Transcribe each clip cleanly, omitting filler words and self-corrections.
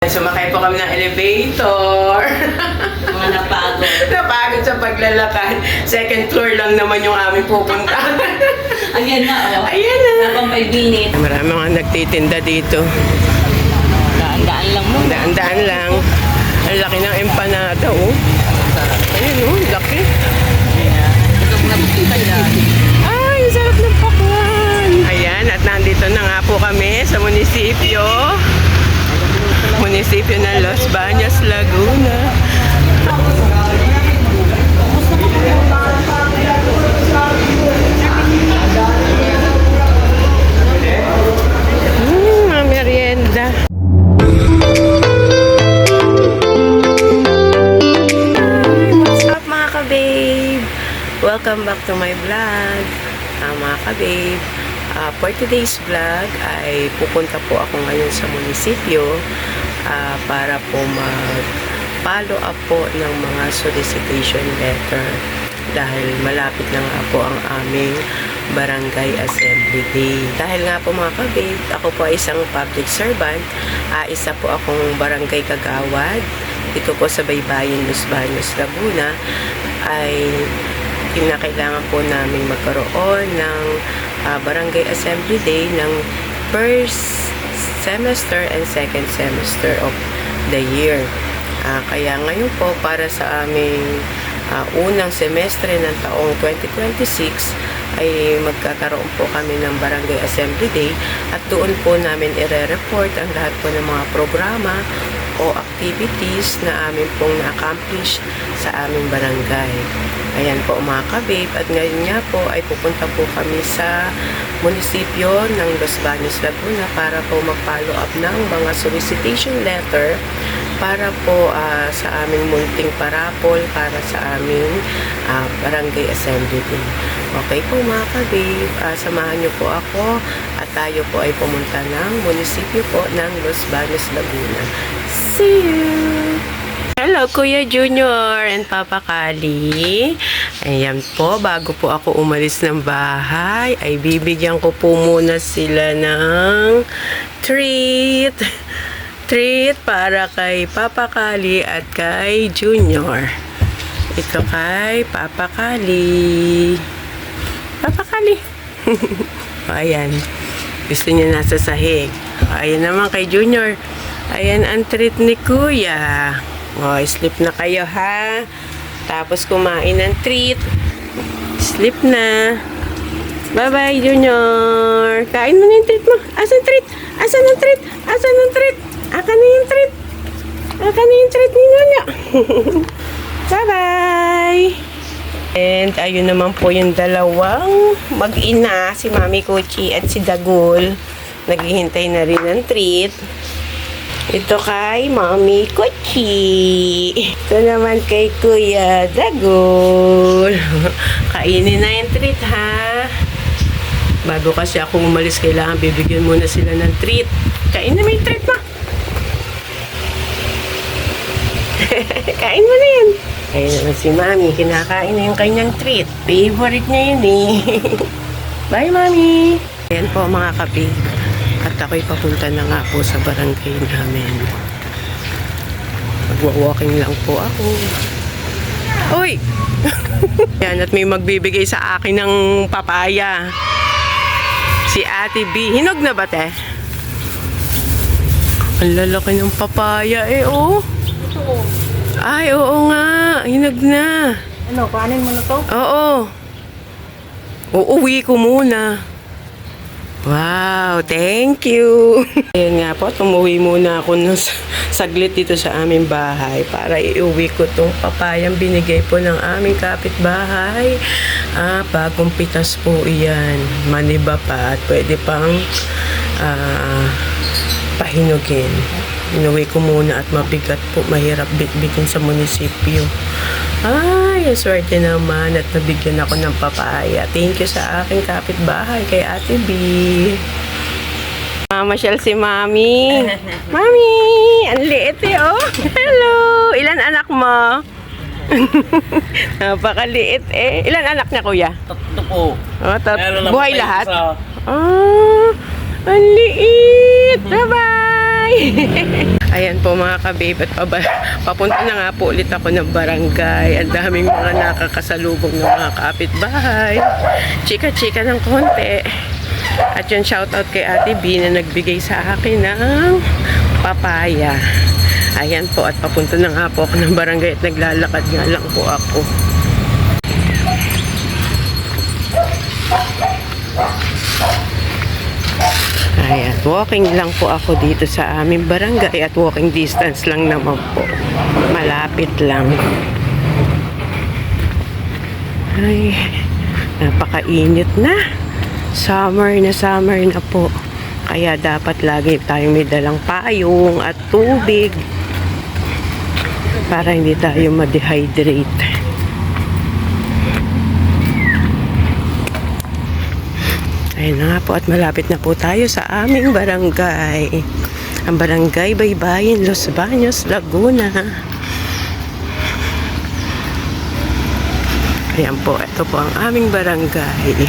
Sumakay po kami ng elevator. Mga napagod. Napagod sa paglalakad. Second floor lang naman yung aming pupuntahan. Ayan na, oh. Ayan na. Habang 5 minutes. Marami mga nagtitinda dito. Daan-daan lang muna. Daan-daan lang. Ang laki ng empanada, oh. Ayun, oh. Laki. Ito na bisita yan. Ay, ang sarap ng pakwan. Ayan, at nandito na nga po kami sa munisipyo. Munisipyo ng Los Baños, Laguna. Mga merienda. What's up mga ka-babe? Welcome back to my vlog. Mga ka-babe, for today's vlog ay pupunta po ako ngayon sa munisipyo para po mag-follow up po ng mga solicitation letter dahil malapit na nga po ang aming Barangay Assembly Day. Dahil nga po mga ka-babe, ako po ay isang public servant, isa po akong barangay kagawad dito po sa Baybayin, Los Baños, Laguna, ay kinakailangan po namin magkaroon ng Barangay Assembly Day ng first semester and second semester of the year. Kaya ngayon po para sa aming unang semestre ng taong 2026 ay magkakaroon po kami ng Barangay Assembly Day at doon po namin ire-report ang lahat po ng mga programa o activities na amin pong na-accomplish sa aming barangay. Ayan po mga ka-babe, at ngayon nga po ay pupunta po kami sa munisipyo ng Los Baños, Laguna para po mag-follow up ng mga solicitation letter para po sa aming munting parapol para sa aming Barangay Assembly Day. Okay po mga ka-babe, samahan niyo po ako at tayo po ay pumunta ng munisipyo po ng Los Baños, Laguna. See you! Hello, Kuya Junior and Papa Kali. Ayan po, bago po ako umalis ng bahay, ay bibigyan ko po muna sila ng treat. Treat para kay Papa Kali at kay Junior. Ito kay Papa Kali. Papa Kali. Ayan. Gusto niya nasa sahig. Ayan naman kay Junior. Ayan ang treat ni Kuya. Sleep na kayo ha. Tapos kumain ng treat. Sleep na. Bye-bye, Junior. Kain mo na yung treat mo. Asan treat? Asan ang treat? Asan ang treat? Aka na yung treat. Aka na yung treat ni Nyonya. Bye-bye. And ayun naman po yung dalawang mag-ina. Si Mami Kuchi at si Dagul. Naghihintay na rin ng treat. Ito kay Mami Kuchi. Ito naman kay Kuya Dagul. Kainin na yung treat ha. Bago kasi ako umalis, kailangan bibigyan muna sila ng treat. Kain na may treat mo. Kain mo na yan. Ayun naman si Mami. Kinakain na yung kanyang treat. Favorite niya yun eh. Bye Mami. Ayan po mga kapi. At ako'y papunta na nga po sa barangay namin. Magwa-walking lang po ako. Uy! Yan, at may magbibigay sa akin ng papaya. Si Ate B. Hinog na ba, te? Ang lalaki ng papaya eh, oh. Ay, oo nga. Hinog na. Ano, kanin mo na to? Oo. Uuwi ko muna. Wow, thank you. Ayan nga po, tumuwi muna ako ng saglit dito sa aming bahay para iuwi ko itong papayang binigay po ng aming kapitbahay. Bagong pitas po iyan. Maniba pa at pwede pang pahinugin. Inuwi ko muna at mabigat po, mahirap bitbitin sa munisipyo. Ay, swerte naman at nabigyan ako ng papaya. Thank you sa aking kapitbahay kay Ate B. Mamasyal si Mami. Mami, ang liit eh, oh. Hello, ilan anak mo? Napakaliit eh. Ilan anak niya, Kuya? Tatlo po. Buhay lahat? Ang liit. Bye-bye. Hi! Ayan po mga ka-babe at papunta na nga po ulit ako ng barangay. Ang daming mga nakakasalubong ng mga kapitbahay. Chika-chika ng konti. At yung shoutout kay Ate B na nagbigay sa akin ng papaya. Ayan po at papunta na nga po ako ng barangay at naglalakad nga lang po ako. Ayan, walking lang po ako dito sa aming barangay at walking distance lang naman po. Malapit lang. Ay, napakainit na. Summer na po. Kaya dapat lagi tayong may dalang payong at tubig para hindi tayo ma-dehydrate. Ayun na nga po at malapit na po tayo sa aming barangay. Ang barangay Baybayin, Los Baños, Laguna. Ayan po, ito po ang aming barangay.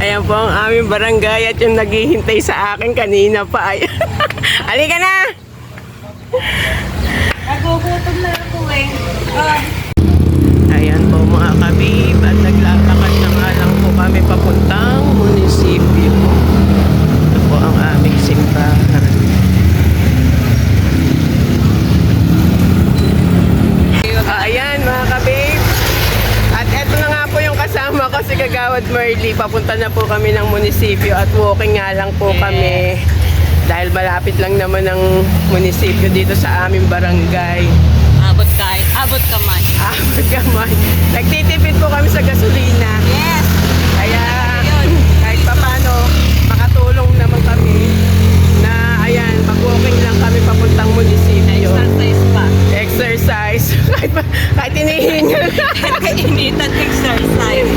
Ayan po ang aming barangay at yung naghihintay sa akin kanina pa. Halika na! Nagugutom na ako eh. Ayan po mga kabib at naglalakad na nga lang po kami papuntang munisipyo. Ito po ang aming simbahan. Ayan mga kabib. At eto na nga po yung kasama ko si Kagawad Merly. Papunta na po kami ng munisipyo at walking nga lang po kami. Dahil malapit lang naman ang munisipyo dito sa aming barangay. Abot kamay. Abot kamay. Nagtitipid po kami sa gasolina. Yes! Kaya kahit papano makatulong naman kami na ayan, mag-walking lang kami papuntang munisipyo. Exercise pa. Exercise. kahit inihingal. Kainitan exercise.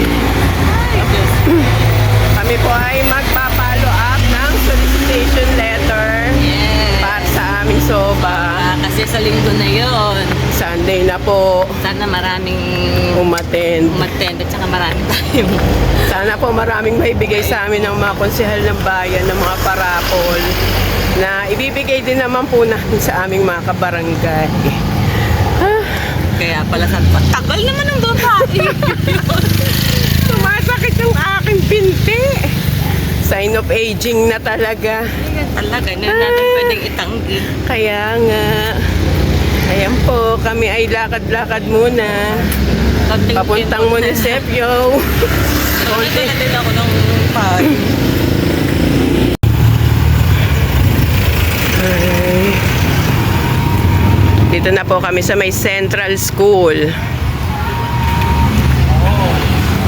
Ay, Diyos. Kami po ay magpa-follow up ng solicitation letter para sa aming soba. Kasi sa linggo na yon. Sunday na po Sana maraming umattend. umattend at saka marami tayong Sana po maraming maibigay sa amin ng mga konsehal ng bayan, ng mga parapol na ibibigay din naman po natin sa aming mga kabarangay. kaya pala sa tagal naman ng babae. Sumasakit yung aking pinti. Sign of aging na talaga. Ayan talaga, hindi natin pwedeng itanggi. Kaya nga. Ayan po, kami ay lakad-lakad muna. Papuntang munisipyo. Konti na din ako ng pag. Ay. Dito na po kami sa may Central School.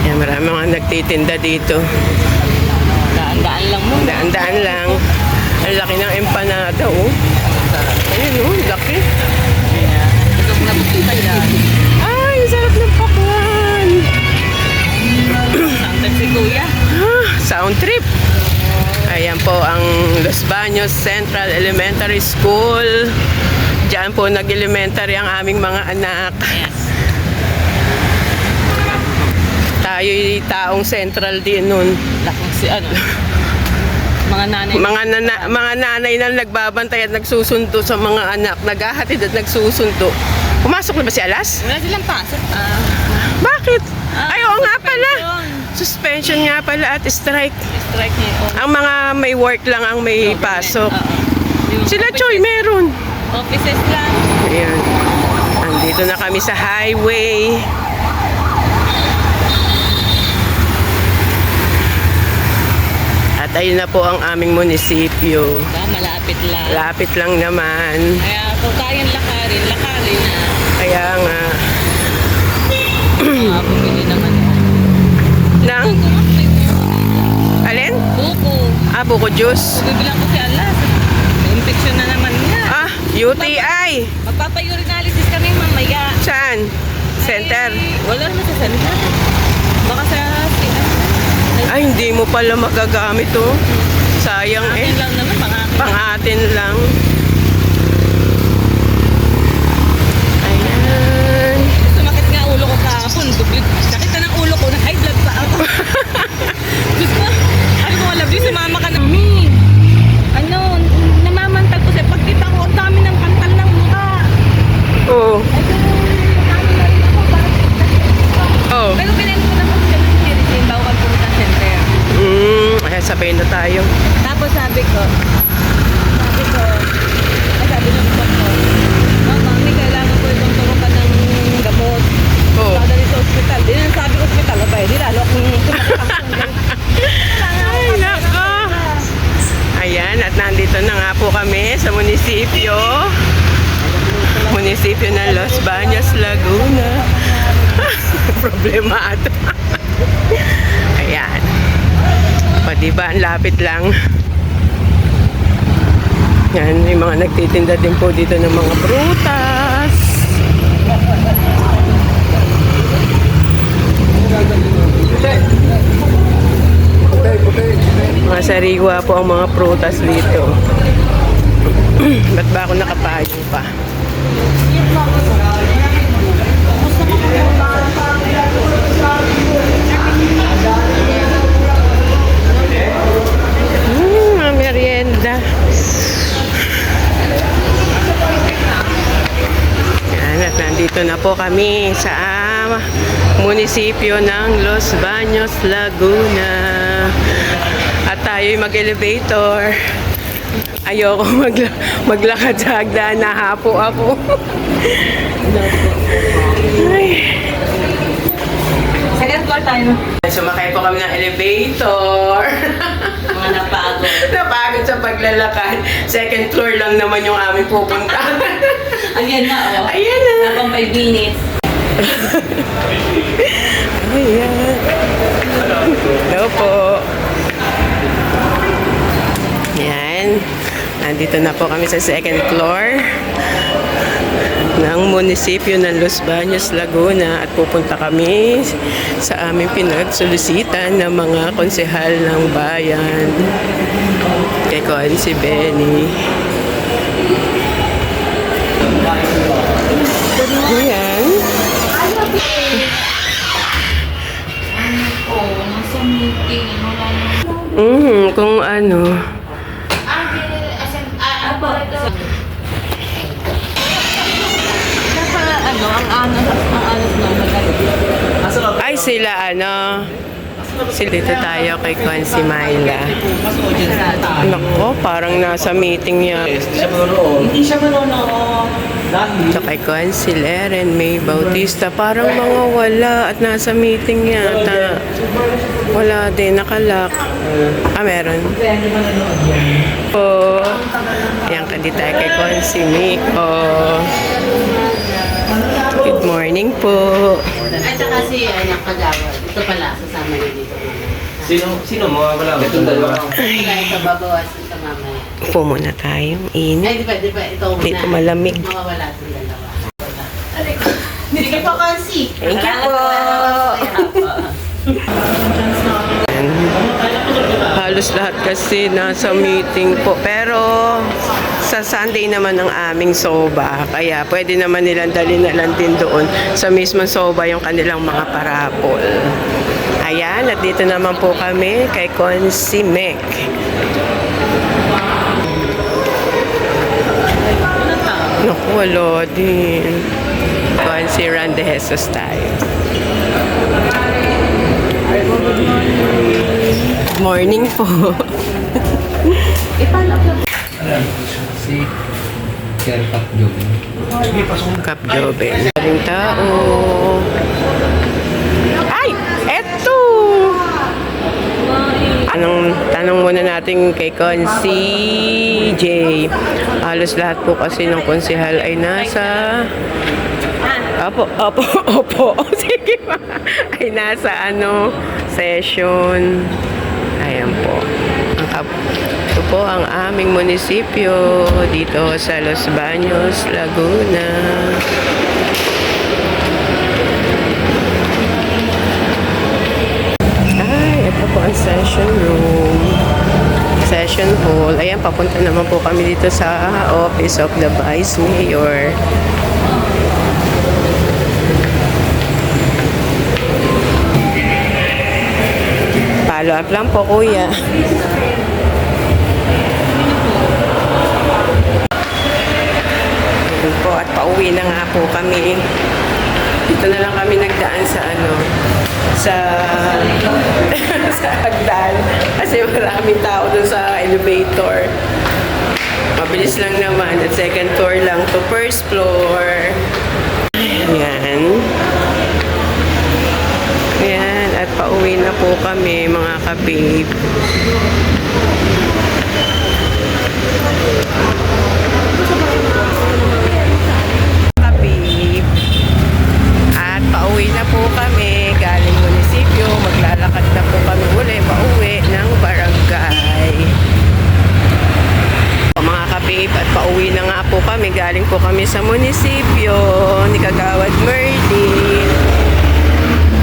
Ayan, marami mga nagtitinda dito. Daan-daan lang muna. Daan-daan lang. Ang laki ng empanada, oh. Ayun, oh, laki. Ito na bukita yan. Ay, ang sarap ng pakwan. Saan si Kuya? Sound trip. Ayan po ang Los Baños Central Elementary School. Diyan po nag-elementary ang aming mga anak. Yes. Tayo'y taong central din nun. Laking si ano. Mga nanay. Mga nanay na nagbabantay at nagsusundo sa mga anak. Naghahatid at nagsusundo. Pumasok na ba si Alas? Wala silang pasok. Bakit? Ay, oo nga pala. Suspension. Suspension nga pala at strike. Strike niya yun. Ang mga may work lang ang may pasok. Sila Choy, meron. Offices lang. Ayan. Andito na kami sa highway. At ayun na po ang aming munisipyo. Malapit lang. Lapit lang naman. Kaya kung kayang lakarin na. Kaya nga. Bumili naman. Nang? Alin? Buko. Buko juice. Bibilang ko si Alas. May infection na naman niya. UTI. Magpapa-urinalysis kami mamaya. Saan? Center? Ay, wala naman sa center. Baka sa Ay, hindi mo pala magagamit, oh. Sayang akin lang naman, Pang atin lang. Ayan. Sumakit nga ulo ko kahapon. dublit. Sakit na ng ulo ko, na high blood pa ako. Diyos ko, ano mo, love you, sumama ka na. Mami, ano, namamantag ko sa'yo. Pagkita ko, ang dami ng kantal ng mukha. Oo. Oh. Pero pinag ko na po siya ng spirit name bago kang pumunta center. Ayan, sabay na tayo. Tapos sabi ko, sabi ng doktor ko, mami, kailangan ko itong turukan ng gamot. Oo. Padali sa ospital. Di na sabi ospital, abay, di lalo akong tumakang. Ay, nako. Ayan, at nandito na nga po kami sa munisipyo. Munisipyo ng Los Baños, Laguna. Problema ato. Ayan. O, diba, ang lapit lang. Yan, may mga nagtitinda din po dito ng mga prutas. Mga sariwa po ang mga prutas dito. Ba't ba ako nakapayo pa? Mga merienda. Yan, at nandito na po kami sa munisipyo ng Los Baños, Laguna. At tayo'y mag-elevator. Ayoko maglakad sa hagdan, nahapo ako. Ay. Second floor tayo. Sumakay po kami ng elevator. Mga napagod. Napagod sa paglalakad. Second floor lang naman yung aming pupunta. Ayan na, oh. Ayan na. Napang 5 minutes. Ayan. Hello po. Ayan. Nandito na po kami sa second floor ng munisipyo ng Los Baños, Laguna at pupunta kami sa aming pinagsolusita ng mga konsehal ng bayan. Kay Kuan si Benny. Ayan. Nasa meeting. Kung ano. Ang anas na magaling. Ay, sila ano. Sila dito tayo kay Kuan si Myla. Nako, parang nasa meeting niya. Hindi siya manonood. So kay Kuan si Leren May Bautista. Parang mga wala at nasa meeting yata. Wala din, nakalak. Meron. Po. Ayan ka dito tayo kay Kuan si Miko. Good morning po. At saka si anak kagawad. Ito pala, sasama niya dito. Sino mo? Wala. Itong dalawa. Kaya ito babawasan ka mamaya. Upo muna tayo. Ay, Init. di ba, ito muna. Dito malamig. Mawawala itong dalawa. Hindi ka pa kasi. Thank you po. Halos lahat kasi nasa meeting po. Pero sa Sunday naman ang aming soba. Kaya pwede naman nilang dalhin na lang din doon sa mismong soba yung kanilang mga parapol. Ayan, at dito naman po kami kay Consi Mek. Naku, wala din. Consi Randy Jesus tayo. Good morning po. Si Kerpat Job. Kap Joben. Maraming tao. Ay! Eto! Tanong muna natin kay Consi J. Halos lahat po kasi ng konsehal ay nasa... Opo. Sige pa. Ay nasa session. Ayan po. Ito po ang aming munisipyo dito sa Los Baños, Laguna. Ay, ito po ang session room. Session hall. Ayan, papunta naman po kami dito sa Office of the Vice Mayor. Follow up lang po, kuya. Ayun po, at pauwi na nga po kami. Dito na lang kami nagdaan sa sa sa hagdan. Kasi maraming tao dun sa elevator. Mabilis lang naman. At second floor lang to first floor. Ayan. Ayan. At pauwi na po kami, mga ka-babe. Ka-babe. At pauwi na po kami galing munisipyo. Maglalakad na po kami uli pauwi ng barangay. Mga ka-babe, at pauwi na nga po kami. Galing po kami sa munisipyo ni Kagawad Merlin.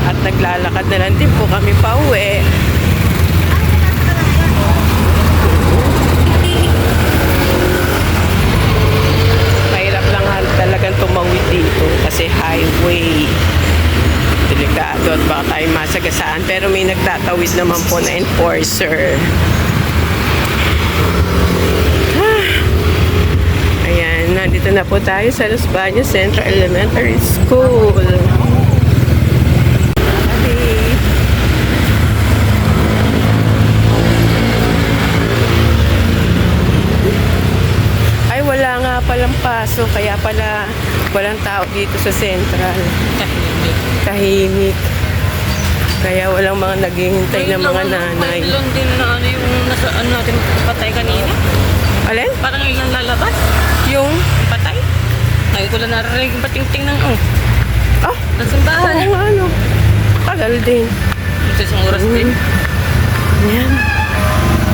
At naglalakad na lang din po kami pauwi. Mahirap lang talagang tumawid dito kasi highway. Delikado at baka tayo masagasaan. Pero may nagtatawid naman po na enforcer. Ayan, nandito na po tayo sa Los Baños Central Elementary School. Ay, wala nga palang paso, kaya pala walang tao dito sa Central. Tahimik. Kaya walang mga naghihintay ng mga nanay. Ngayon din na yung nasa natin patay kanina. Alin? Parang ilang lalabas. Yung? Patay. Ngayon ko lang narinig yung patingting ng Ah, ng simbahan. oo nga, tagal din. Ito isang oras din. Yan.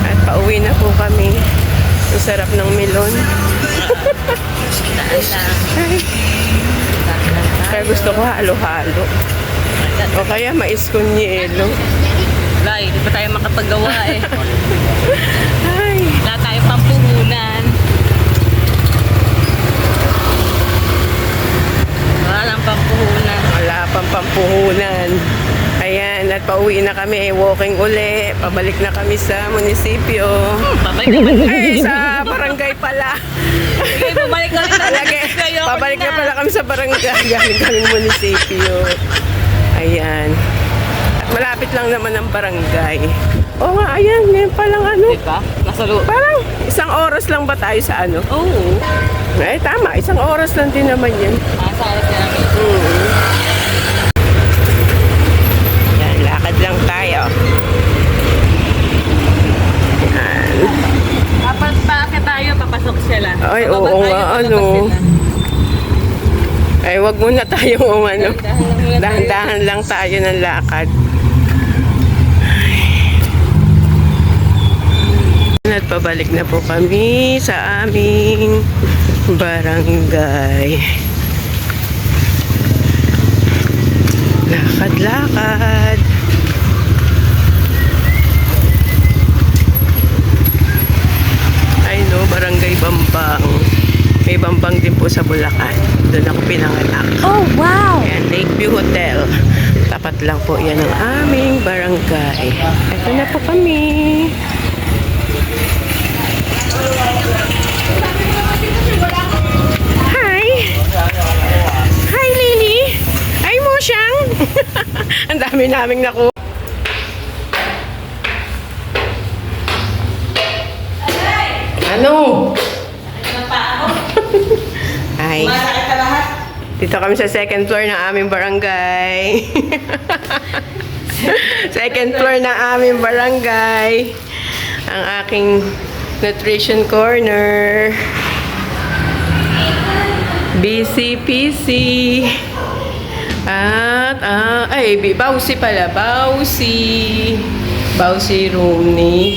At pauwi na po kami. Ang sarap ng melon. Ay. Kaya gusto ko halo-halo. O kaya mais con yelo. Lai, di pa tayo makapagawa eh. Ay. Wala tayo pampuhunan. Wala lang pampuhunan. Wala pang pampuhunan. Ayan, at pauwi na kami. Walking uli. Pabalik na kami sa munisipyo. Babalik naman. Ay, sa barangay pala. Sige, bumalik ka rin na. Pabalik na pala kami sa barangay. Galing kaming munisipyo. Ayan. At malapit lang naman ang barangay. Oo nga, ayan. Ngayon palang Diba? Nasa loob. Parang isang oras lang ba tayo sa Oo. Eh, tama. Isang oras lang din naman yan. Sa oras na namin. Yan, lakad lang tayo. Yan. Kapag paakit tayo, papasok sila. Ay, Bababa oo tayo, nga, palabas sila. Ay, wag muna tayong Dahan-dahan lang muna tayo. dahan-dahan lang tayo ng lakad. At pabalik na po kami sa aming barangay. Lakad-lakad. Ay no, barangay Bambang. May Bambang din po sa Bulacan. Doon ako pinanganak. Oh, wow! Ayan, Lakeview Hotel. Tapat lang po yan ang aming barangay. Ito na po kami. Hi! Hi, Lily! Hi, Mosyang! Ang dami naming naku. Ano? Ay. Dito kami sa second floor ng aming barangay. Second floor ng aming barangay. Ang aking nutrition corner. BCPC. At, Bausi pala. Bausi. Bausi room ni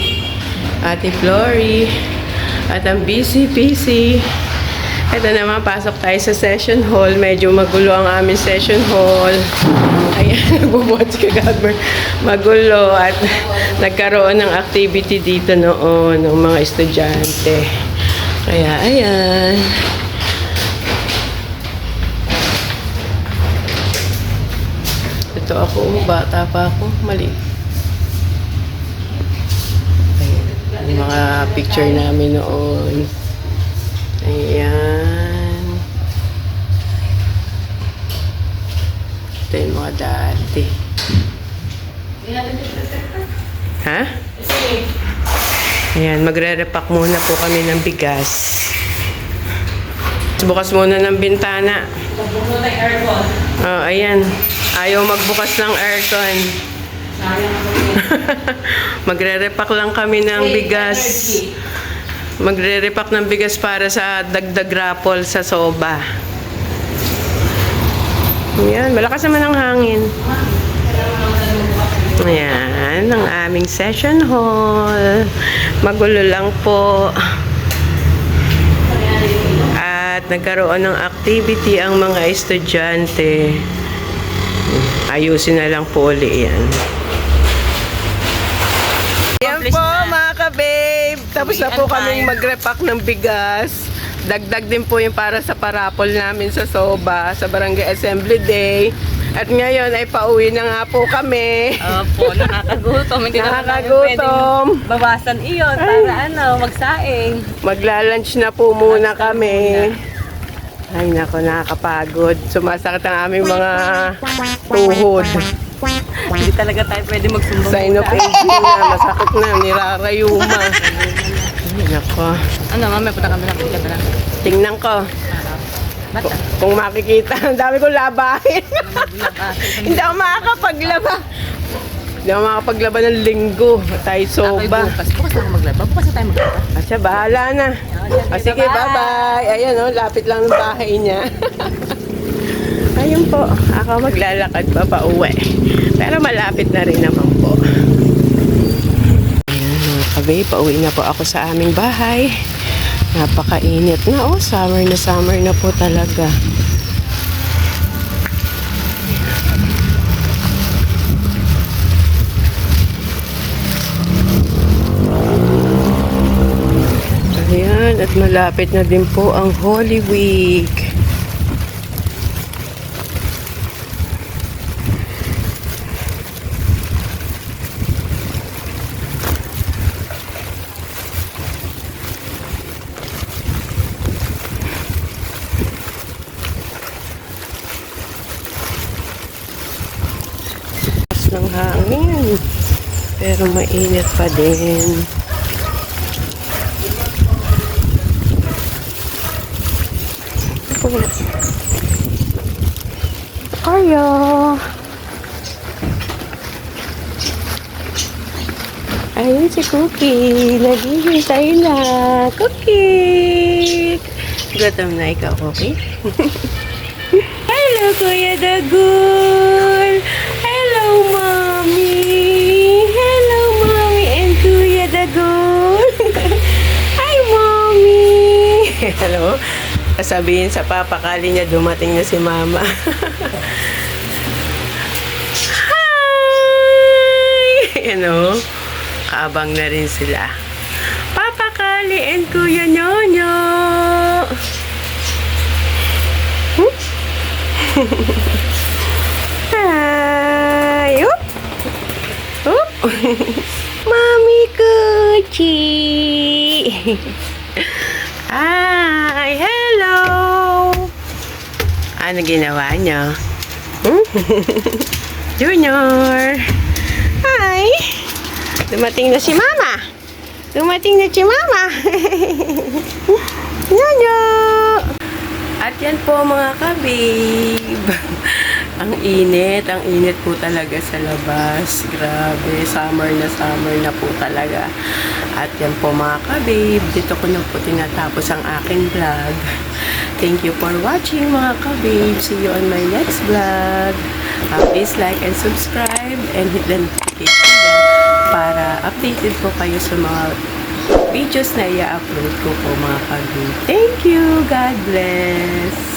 Ate Flory. At ang BCPC. Ito naman, pasok tayo sa session hall. Medyo magulo ang aming session hall. Ayan, nagbubuhat si Kagawad. Magulo at nagkaroon ng activity dito noon ng mga estudyante. Kaya, ayan. Ito ako, bata pa ako, mali. picture namin noon. Ayan. Ito yung mga dati. Ha? Ayan, magre-repack muna po kami ng bigas. Bukas muna ng bintana. Oh, ayan. Ayaw magbukas ng aircon. Magre-repack lang kami ng bigas. Magre-repack ng bigas para sa dagdag raffle sa soba. Ayan, malakas naman ang hangin. Ayan, ang aming session hall. Magulo lang po. At nagkaroon ng activity ang mga estudyante. Ayusin na lang po uli yan. Yan po mga ka-babe. Tapos na po kaming mag-repack ng bigas. Dagdag din po yung para sa parapol namin sa Soba, sa Barangay Assembly Day. At ngayon ay pauwi na nga po kami. Opo, nakakagutom. Hindi Nakakagutom. naman bawasan iyon para magsaing. Magla-lunch na po muna kami. Ay nako, nakakapagod. Sumasakit ang aming mga tuhod. Hindi talaga tayo pwede magsumbong. Sign of aging na, masakit na, nirarayuma. Ay nako. Ano, mamaya punta kami lang. Tingnan ko. Bata. Kung makikita, ang dami kong labahin. Hindi ako makakapaglaba. Hindi ako makakapaglaba ng linggo. Tayo soba. Bukas na maglaba. Bukas na tayo maglaba. Asya, bahala na. Sige, bye-bye. Ayan, oh, lapit lang ng bahay niya. Ayun po, ako maglalakad pa pauwi. Pero malapit na rin naman po. Ayan, mga kabay, pauwi na po ako sa aming bahay. Napakainit na, oh, summer na po talaga. Ayan, at malapit na din po ang Holy Week. Ng hangin, pero mainit pa din. Ayo. Ayun si Cookie, naghihintay na. Cookie! Gutom na ikaw, Cookie? Hello, Kuya Dagul! Hello, Mommy! Hello, Mommy and Kuya Dagul! Hi, Mommy! Hello? Sabihin sa papa, kali niya dumating na si Mama. Hi! Ano? Kaabang na rin sila. Papa Kali and Kuya Nyonyo! Hi! Oop! Oop! Mami Kuchi! Hi! Hello! Ano ginawa niyo? Junior! Hi! Dumating na si Mama! Dumating na si Mama! Nyonyo! At yan po mga kabib. Ang init po talaga sa labas. Grabe, summer na po talaga. At yan po mga kabib, dito ko na po tinatapos ang aking vlog. Thank you for watching mga kabib. See you on my next vlog. Please like and subscribe and hit the notification bell para updated po kayo sa mga videos na i-upload ko po mga kabib. Thank you! God bless!